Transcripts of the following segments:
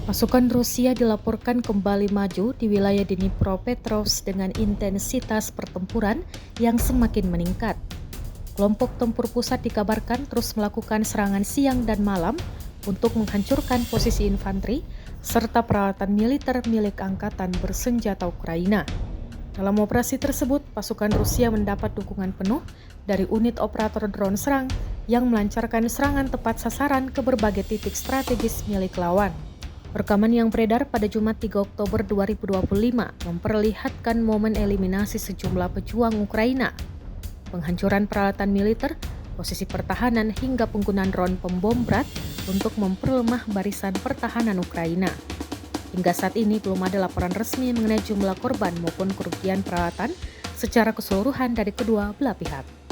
Pasukan Rusia dilaporkan kembali maju di wilayah Dnipropetrovsk dengan intensitas pertempuran yang semakin meningkat. Kelompok tempur pusat dikabarkan terus melakukan serangan siang dan malam untuk menghancurkan posisi infanteri serta peralatan militer milik angkatan bersenjata Ukraina. Dalam operasi tersebut, pasukan Rusia mendapat dukungan penuh dari unit operator drone serang yang melancarkan serangan tepat sasaran ke berbagai titik strategis milik lawan. Rekaman yang beredar pada Jumat 3 Oktober 2025 memperlihatkan momen eliminasi sejumlah pejuang Ukraina, penghancuran peralatan militer, posisi pertahanan hingga penggunaan drone pembom berat untuk memperlemah barisan pertahanan Ukraina. Hingga saat ini belum ada laporan resmi mengenai jumlah korban maupun kerugian peralatan secara keseluruhan dari kedua belah pihak.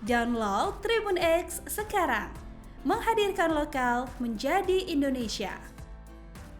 Download Tribun X sekarang, menghadirkan lokal menjadi Indonesia.